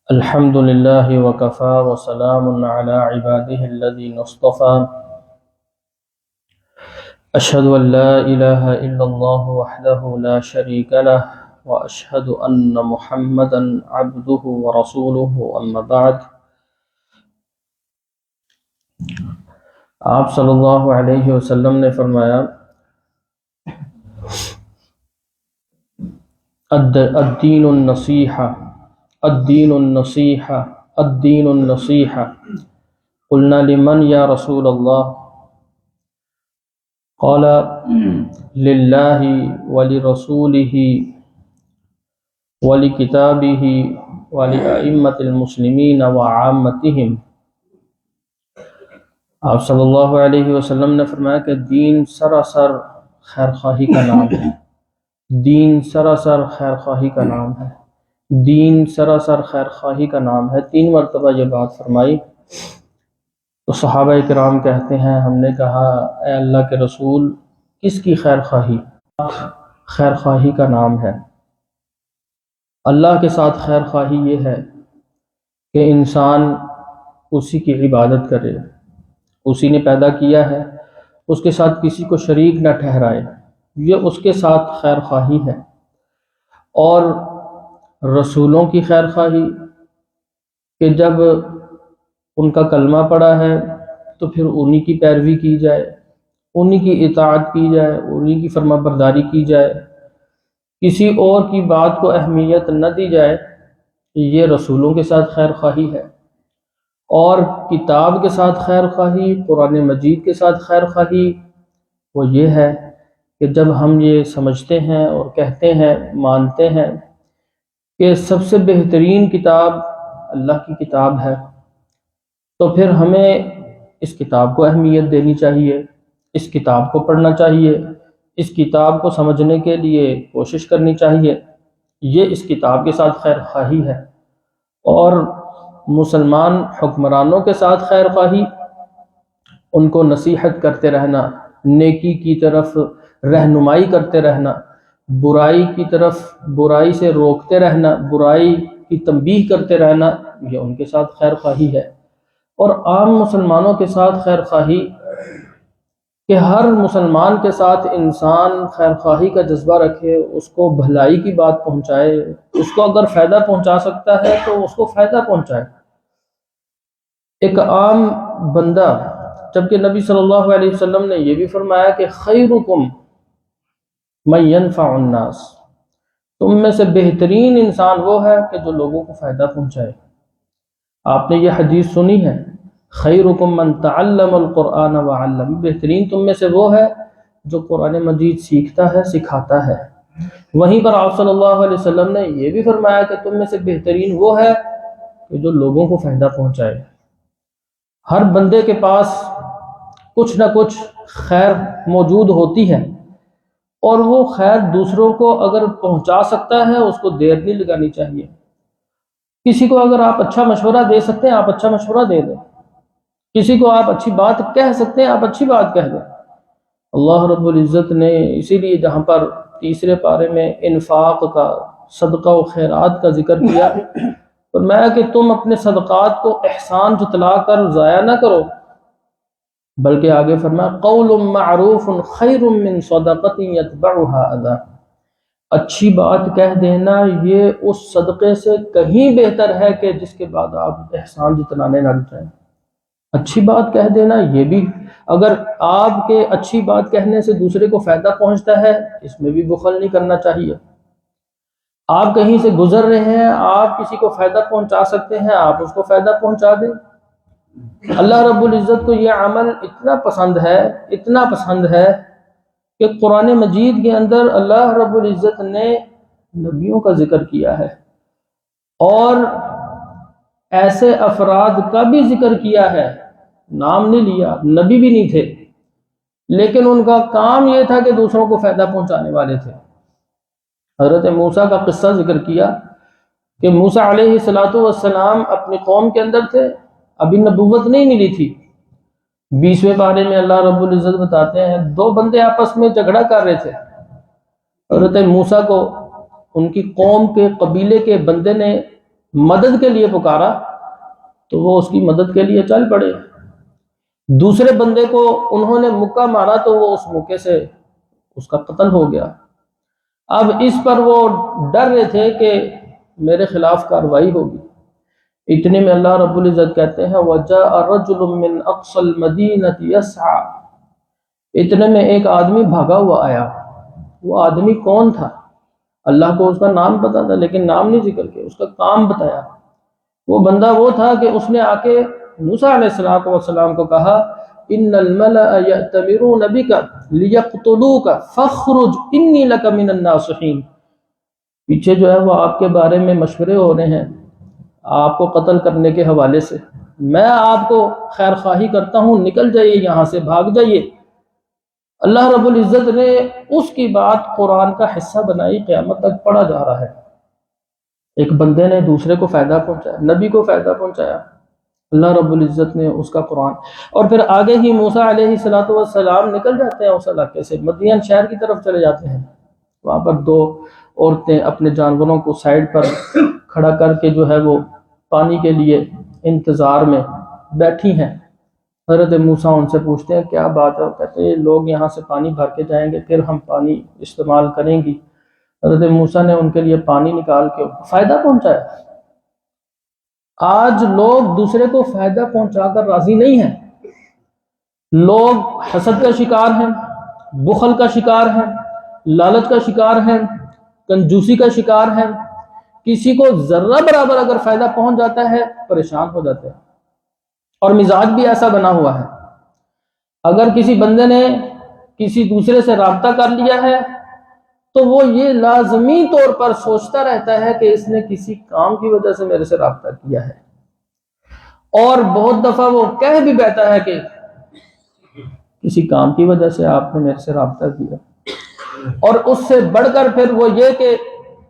الحمد لله وكفى وسلام على عباده الذين اصطفى أشهد أن لا إله إلا الله وحده لا شريك له وأشهد أن محمدا عبده ورسوله أما بعد آپ صلی اللہ علیہ وسلم نے فرمایا الدین النصیحہ الدین النصیحہ الدین النصیحہ قلنا لمن یا رسول اللہ قال للہ ولرسولہ ولکتابہ ولأئمة المسلمین وعامتہم۔ آپ صلی اللہ علیہ وسلم نے فرمایا کہ دین سراسر خیر خواہی کا نام ہے، دین سراسر خیر خواہی کا نام ہے، دین سراسر خیر خواہی کا نام ہے۔ 3 مرتبہ یہ بات فرمائی تو صحابہ کرام کہتے ہیں ہم نے کہا اے اللہ کے رسول کس کی خیر خواہی؟ خیر خواہی کا نام ہے۔ اللہ کے ساتھ خیر خواہی یہ ہے کہ انسان اسی کی عبادت کرے، اسی نے پیدا کیا ہے، اس کے ساتھ کسی کو شریک نہ ٹھہرائے، یہ اس کے ساتھ خیر خواہی ہے۔ اور رسولوں کی خیر خواہی کہ جب ان کا کلمہ پڑا ہے تو پھر انہی کی پیروی کی جائے، انہی کی اطاعت کی جائے، انہی کی فرما برداری کی جائے، کسی اور کی بات کو اہمیت نہ دی جائے، یہ رسولوں کے ساتھ خیر خواہی ہے۔ اور کتاب کے ساتھ خیر خواہی، قرآن مجید کے ساتھ خیر خواہی وہ یہ ہے کہ جب ہم یہ سمجھتے ہیں اور کہتے ہیں، مانتے ہیں کہ سب سے بہترین کتاب اللہ کی کتاب ہے، تو پھر ہمیں اس کتاب کو اہمیت دینی چاہیے، اس کتاب کو پڑھنا چاہیے، اس کتاب کو سمجھنے کے لیے کوشش کرنی چاہیے، یہ اس کتاب کے ساتھ خیر خواہی ہے۔ اور مسلمان حکمرانوں کے ساتھ خیر خواہی، ان کو نصیحت کرتے رہنا، نیکی کی طرف رہنمائی کرتے رہنا، برائی کی طرف برائی سے روکتے رہنا، برائی کی تنبیہ کرتے رہنا، یہ ان کے ساتھ خیر خواہی ہے۔ اور عام مسلمانوں کے ساتھ خیر خواہی کہ ہر مسلمان کے ساتھ انسان خیر خواہی کا جذبہ رکھے، اس کو بھلائی کی بات پہنچائے، اس کو اگر فائدہ پہنچا سکتا ہے تو اس کو فائدہ پہنچائے۔ ایک عام بندہ، جبکہ نبی صلی اللہ علیہ وسلم نے یہ بھی فرمایا کہ خیرکم من ینفع الناس، تم میں سے بہترین انسان وہ ہے کہ جو لوگوں کو فائدہ پہنچائے۔ آپ نے یہ حدیث سنی ہے، خیرکم من تعلم القرآن وعلم، بہترین تم میں سے وہ ہے جو قرآن مجید سیکھتا ہے، سکھاتا ہے۔ وہیں پر آپ صلی اللہ علیہ وسلم نے یہ بھی فرمایا کہ تم میں سے بہترین وہ ہے کہ جو لوگوں کو فائدہ پہنچائے۔ ہر بندے کے پاس کچھ نہ کچھ خیر موجود ہوتی ہے، اور وہ خیر دوسروں کو اگر پہنچا سکتا ہے اس کو دیر نہیں لگانی چاہیے۔ کسی کو اگر آپ اچھا مشورہ دے سکتے ہیں آپ اچھا مشورہ دے دیں، کسی کو آپ اچھی بات کہہ سکتے ہیں آپ اچھی بات کہہ دیں۔ اللہ رب العزت نے اسی لیے جہاں پر 3 پارے میں انفاق کا، صدقہ و خیرات کا ذکر کیا، فرمایا کہ تم اپنے صدقات کو احسان جتلا کر ضائع نہ کرو، بلکہ آگے فرمایا قول معروف خیر من صدقۃ یتبعها اذی، اچھی بات کہہ دینا یہ اس صدقے سے کہیں بہتر ہے کہ جس کے بعد آپ احسان جتلانے نہ جائیں۔ اچھی بات کہہ دینا یہ بھی، اگر آپ کے اچھی بات کہنے سے دوسرے کو فائدہ پہنچتا ہے اس میں بھی بخل نہیں کرنا چاہیے۔ آپ کہیں سے گزر رہے ہیں، آپ کسی کو فائدہ پہنچا سکتے ہیں آپ اس کو فائدہ پہنچا دیں۔ اللہ رب العزت کو یہ عمل اتنا پسند ہے، اتنا پسند ہے کہ قرآن مجید کے اندر اللہ رب العزت نے نبیوں کا ذکر کیا ہے، اور ایسے افراد کا بھی ذکر کیا ہے، نام نہیں لیا، نبی بھی نہیں تھے، لیکن ان کا کام یہ تھا کہ دوسروں کو فائدہ پہنچانے والے تھے۔ حضرت موسیٰ کا قصہ ذکر کیا کہ موسیٰ علیہ السلام اپنی قوم کے اندر تھے، ابھی نبوت نہیں ملی تھی۔ 20ویں پارے میں اللہ رب العزت بتاتے ہیں 2 بندے آپس میں جھگڑا کر رہے تھے، حضرت موسیٰ کو ان کی قوم کے قبیلے کے بندے نے مدد کے لیے پکارا تو وہ اس کی مدد کے لیے چل پڑے. دوسرے بندے کو انہوں نے مکہ مارا تو وہ اس مکے سے اس کا قتل ہو گیا. اب اس پر وہ ڈر رہے تھے کہ میرے خلاف کارروائی ہوگی. اتنے میں اللہ رب العزت کہتے ہیں وَجَاءَ رَجُلٌ مِّنْ أَقْصَى الْمَدِينَةِ يَسْعَىٰ، اتنے میں ایک آدمی بھاگا ہوا آیا. وہ آدمی کون تھا؟ اللہ کو اس کا نام پتا تھا لیکن نام نہیں ذکر کیا، اس کا کام بتایا. وہ بندہ وہ تھا کہ اس نے آ کے موسیٰ علیہ السلام کو کہا ان الملأ یأتمرون بک لیقتلوک فاخرج انی لک من الناصحین، پیچھے جو ہے وہ آپ کے بارے میں مشورے ہو رہے ہیں آپ کو قتل کرنے کے حوالے سے، میں آپ کو خیر خواہی کرتا ہوں، نکل جائیے یہاں سے، بھاگ جائیے. اللہ رب العزت نے اس کی بات قرآن کا حصہ بنائی، قیامت تک پڑھا جا رہا ہے. ایک بندے نے دوسرے کو فائدہ پہنچایا، نبی کو فائدہ پہنچایا، اللہ رب العزت نے اس کا قرآن. اور پھر آگے ہی موسیٰ علیہ السلام نکل جاتے ہیں اس علاقے سے، مدین شہر کی طرف چلے جاتے ہیں. وہاں پر دو عورتیں اپنے جانوروں کو سائیڈ پر کھڑا کر کے جو ہے وہ پانی کے لیے انتظار میں بیٹھی ہیں. حضرت موسیٰ ان سے پوچھتے ہیں کیا بات ہے؟ کہتے ہیں لوگ یہاں سے پانی بھر کے جائیں گے پھر ہم پانی استعمال کریں گی. حضرت موسیٰ نے ان کے لیے پانی نکال کے فائدہ پہنچایا. آج لوگ دوسرے کو فائدہ پہنچا کر راضی نہیں ہیں. لوگ حسد کا شکار ہیں، بخل کا شکار ہیں، لالچ کا شکار ہیں، کنجوسی کا شکار ہیں. کسی کو ذرہ برابر اگر فائدہ پہنچ جاتا ہے پریشان ہو جاتے ہیں. اور مزاج بھی ایسا بنا ہوا ہے، اگر کسی بندے نے کسی دوسرے سے رابطہ کر لیا ہے تو وہ یہ لازمی طور پر سوچتا رہتا ہے کہ اس نے کسی کام کی وجہ سے میرے سے رابطہ کیا ہے. اور بہت دفعہ وہ کہہ بھی بیٹھا ہے کہ کسی کام کی وجہ سے آپ نے میرے سے رابطہ کیا. اور اس سے بڑھ کر پھر وہ یہ کہ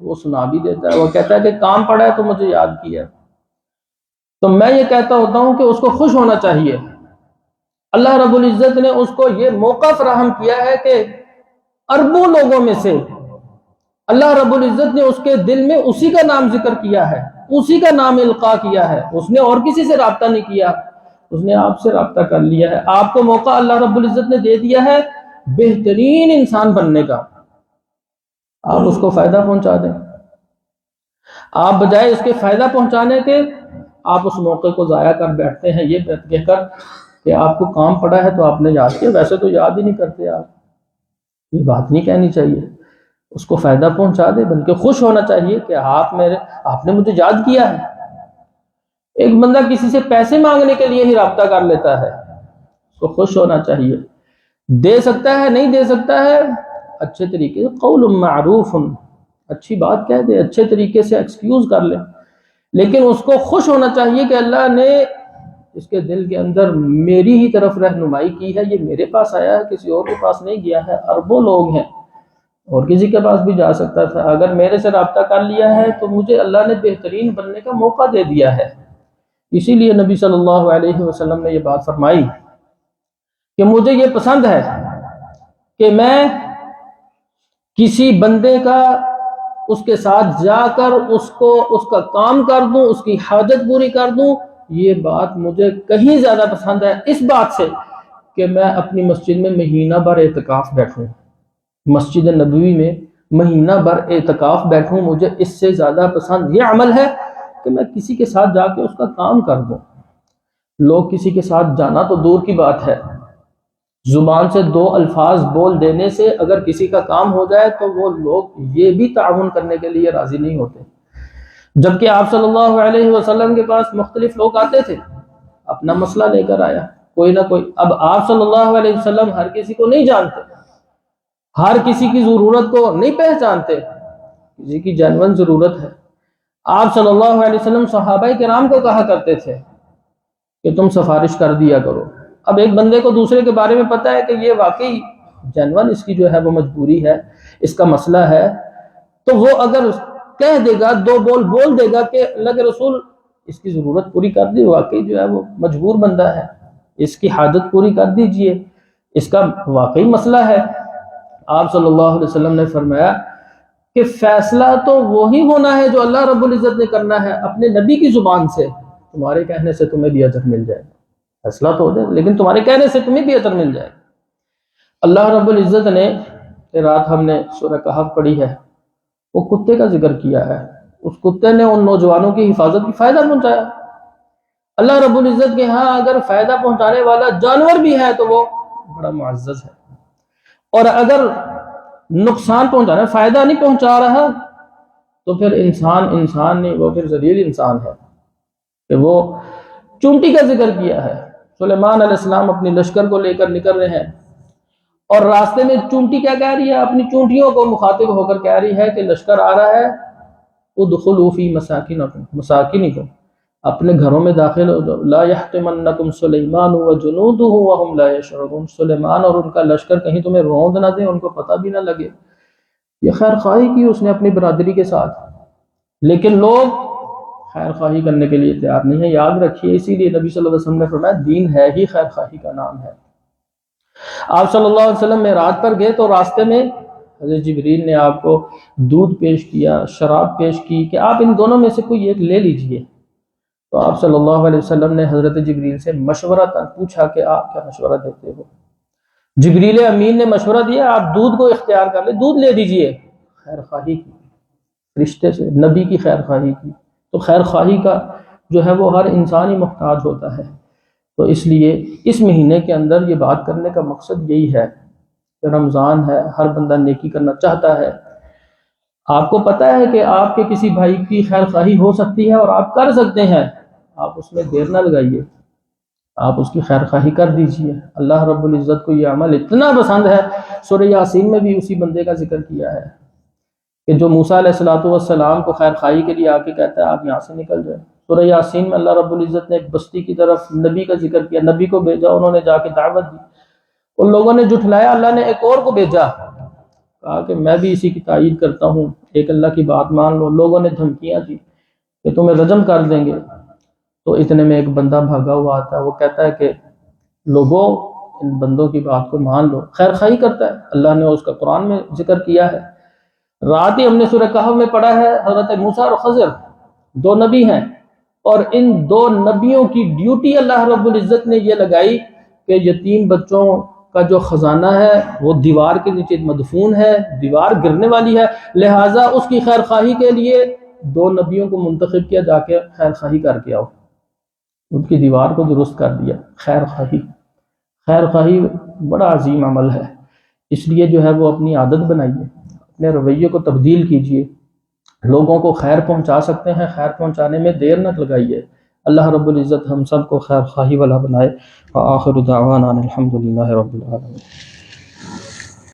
وہ سنا بھی دیتا ہے، وہ کہتا ہے کہ کام پڑا ہے تو مجھے یاد کیا. تو میں یہ کہتا ہوتا ہوں کہ اس کو خوش ہونا چاہیے. اللہ رب العزت نے اس کو یہ موقع فراہم کیا ہے کہ اربوں لوگوں میں سے اللہ رب العزت نے اس کے دل میں اسی کا نام ذکر کیا ہے، اسی کا نام القاء کیا ہے. اس نے اور کسی سے رابطہ نہیں کیا، اس نے آپ سے رابطہ کر لیا ہے. آپ کو موقع اللہ رب العزت نے دے دیا ہے بہترین انسان بننے کا. آپ اس کو فائدہ پہنچا دیں. آپ بجائے اس کے فائدہ پہنچانے کے آپ اس موقع کو ضائع کر بیٹھتے ہیں یہ کہہ کر کہ آپ کو کام پڑا ہے تو آپ نے یاد کیا. ویسے تو یاد ہی نہیں کرتے آپ. یہ بات نہیں کہنی چاہیے. اس کو فائدہ پہنچا دے، بلکہ خوش ہونا چاہیے کہ آپ نے مجھے یاد کیا ہے. ایک بندہ کسی سے پیسے مانگنے کے لیے ہی رابطہ کر لیتا ہے، اس کو خوش ہونا چاہیے. دے سکتا ہے نہیں دے سکتا ہے اچھے طریقے سے قول معروف، اچھی بات کہہ دے، اچھے طریقے سے ایکسکیوز کر لے. لیکن اس کو خوش ہونا چاہیے کہ اللہ نے اس کے دل کے اندر میری ہی طرف رہنمائی کی ہے، یہ میرے پاس آیا ہے، کسی اور کے پاس نہیں گیا ہے. اربوں لوگ ہیں اور کسی کے پاس بھی جا سکتا تھا. اگر میرے سے رابطہ کر لیا ہے تو مجھے اللہ نے بہترین بننے کا موقع دے دیا ہے. اسی لیے نبی صلی اللہ علیہ وسلم نے یہ بات فرمائی کہ مجھے یہ پسند ہے کہ میں کسی بندے کا اس کے ساتھ جا کر اس کا کام کر دوں، اس کی حاجت پوری کر دوں. یہ بات مجھے کہیں زیادہ پسند ہے اس بات سے کہ میں اپنی مسجد میں مہینہ بھر اعتکاف بیٹھوں، مسجد نبوی میں مہینہ بھر اعتکاف بیٹھوں. مجھے اس سے زیادہ پسند یہ عمل ہے کہ میں کسی کے ساتھ جا کے اس کا کام کر دوں. لوگ کسی کے ساتھ جانا تو دور کی بات ہے، زبان سے دو الفاظ بول دینے سے اگر کسی کا کام ہو جائے تو وہ لوگ یہ بھی تعاون کرنے کے لیے راضی نہیں ہوتے. جبکہ آپ صلی اللہ علیہ وسلم کے پاس مختلف لوگ آتے تھے، اپنا مسئلہ لے کر آیا کوئی نہ کوئی. اب آپ صلی اللہ علیہ وسلم ہر کسی کو نہیں جانتے، ہر کسی کی ضرورت کو نہیں پہچانتے، کسی کی جینوین ضرورت ہے. آپ صلی اللہ علیہ وسلم صحابہ کرام کو کہا کرتے تھے کہ تم سفارش کر دیا کرو. اب ایک بندے کو دوسرے کے بارے میں پتہ ہے کہ یہ واقعی جینوین اس کی جو ہے وہ مجبوری ہے، اس کا مسئلہ ہے، تو وہ اگر کہہ دے گا، دو بول دے گا کہ اللہ کے رسول اس کی ضرورت پوری کر دی، واقعی جو ہے وہ مجبور بندہ ہے، اس کی حاجت پوری کر دیجئے، اس کا واقعی مسئلہ ہے. آپ صلی اللہ علیہ وسلم نے فرمایا کہ فیصلہ تو وہی ہونا ہے جو اللہ رب العزت نے کرنا ہے اپنے نبی کی زبان سے، تمہارے کہنے سے تمہیں بھی اجر مل جائے گا، فیصلہ تو ہو جائے لیکن تمہارے کہنے سے تمہیں بھی اجر مل جائے گا۔ اللہ رب العزت نے رات ہم نے سورہ کہف پڑھی ہے، وہ کتے کا ذکر کیا ہے، اس کتے نے ان نوجوانوں کی حفاظت کی، فائدہ پہنچایا۔ اللہ رب العزت کے ہاں اگر فائدہ پہنچانے والا جانور بھی ہے تو وہ بڑا معزز ہے، اور اگر نقصان پہنچانا، فائدہ نہیں پہنچا رہا تو پھر انسان نہیں، وہ پھر ذلیل انسان ہے کہ وہ چونٹی کا ذکر کیا ہے۔ سلیمان علیہ السلام اپنی لشکر کو لے کر نکل رہے ہیں اور راستے میں چونٹی کیا کہہ رہی ہے، اپنی چونٹیوں کو مخاطب ہو کر کہہ رہی ہے کہ لشکر آ رہا ہے، ادخلوا فی مساکنکم، اپنے گھروں میں داخل ہو جاؤ، لا یحطمنکم سلیمان وجنودہ وہم لا یشعرون، سلیمان اور ان کا لشکر کہیں تمہیں روند نہ دیں، ان کو پتہ بھی نہ لگے۔ یہ خیر خواہی کی اس نے اپنی برادری کے ساتھ، لیکن لوگ خیر خواہی کرنے کے لیے تیار نہیں ہے۔ یاد رکھیے، اسی لیے نبی صلی اللہ علیہ وسلم نے فرمایا دین ہے ہی خیر خواہی کا نام ہے۔ آپ صلی اللہ علیہ وسلم معراج پر گئے تو راستے میں حضرت جبریل نے آپ کو دودھ پیش کیا، شراب پیش کی کہ آپ ان دونوں میں سے کوئی ایک لے لیجئے، تو آپ صلی اللہ علیہ وسلم نے حضرت جبریل سے مشورہ پوچھا کہ آپ کیا مشورہ دیتے ہو؟ جبریل امین نے مشورہ دیا آپ دودھ کو اختیار کر لیں، دودھ لے دیجئے، خیر خواہی کی، رشتے سے، نبی کی خیر خواہی کی۔ تو خیر خواہی کا جو ہے وہ ہر انسان ہی محتاج ہوتا ہے، تو اس لیے اس مہینے کے اندر یہ بات کرنے کا مقصد یہی ہے کہ رمضان ہے، ہر بندہ نیکی کرنا چاہتا ہے، آپ کو پتہ ہے کہ آپ کے کسی بھائی کی خیر خواہی ہو سکتی ہے اور آپ کر سکتے ہیں، آپ اس میں دیر نہ لگائیے، آپ اس کی خیر خواہی کر دیجئے۔ اللہ رب العزت کو یہ عمل اتنا پسند ہے، سورہ یاسین میں بھی اسی بندے کا ذکر کیا ہے کہ جو موسیٰ علیہ السلام کو خیر خواہی کے لیے آ کے کہتا ہے آپ یہاں سے نکل جائیں۔ سورہ یاسین میں اللہ رب العزت نے ایک بستی کی طرف نبی کا ذکر کیا، نبی کو بھیجا، انہوں نے جا کے دعوت دی، ان لوگوں نے جھٹلایا، اللہ نے ایک اور کو بھیجا، کہا کہ میں بھی اسی کی تائید کرتا ہوں، ایک اللہ کی بات مان لو۔ لوگوں نے دھمکیاں دی کہ تمہیں رجم کر دیں گے، تو اتنے میں ایک بندہ بھاگا ہوا آتا ہے، وہ کہتا ہے کہ لوگوں ان بندوں کی بات کو مان لو، خیر خواہی کرتا ہے، اللہ نے اس کا قرآن میں ذکر کیا ہے۔ رات ہی ہم نے سورہ کہف میں پڑھا ہے، حضرت موسیٰ اور خضر دو نبی ہیں، اور ان دو نبیوں کی ڈیوٹی اللہ رب العزت نے یہ لگائی کہ یتیم بچوں کا جو خزانہ ہے وہ دیوار کے نیچے مدفون ہے، دیوار گرنے والی ہے، لہٰذا اس کی خیر خواہی کے لیے دو نبیوں کو منتخب کیا، جا کے خیر خواہی کر کے آؤ، ان کی دیوار کو درست کر دیا۔ خیر خواہی بڑا عظیم عمل ہے، اس لیے جو ہے وہ اپنی عادت بنائیے، اپنے رویے کو تبدیل کیجئے، لوگوں کو خیر پہنچا سکتے ہیں، خیر پہنچانے میں دیر نہ لگائیے۔ اللہ رب العزت ہم سب کو خیر خواہی والا بنائے۔ وآخر دعوانا الحمدللہ رب العالمین۔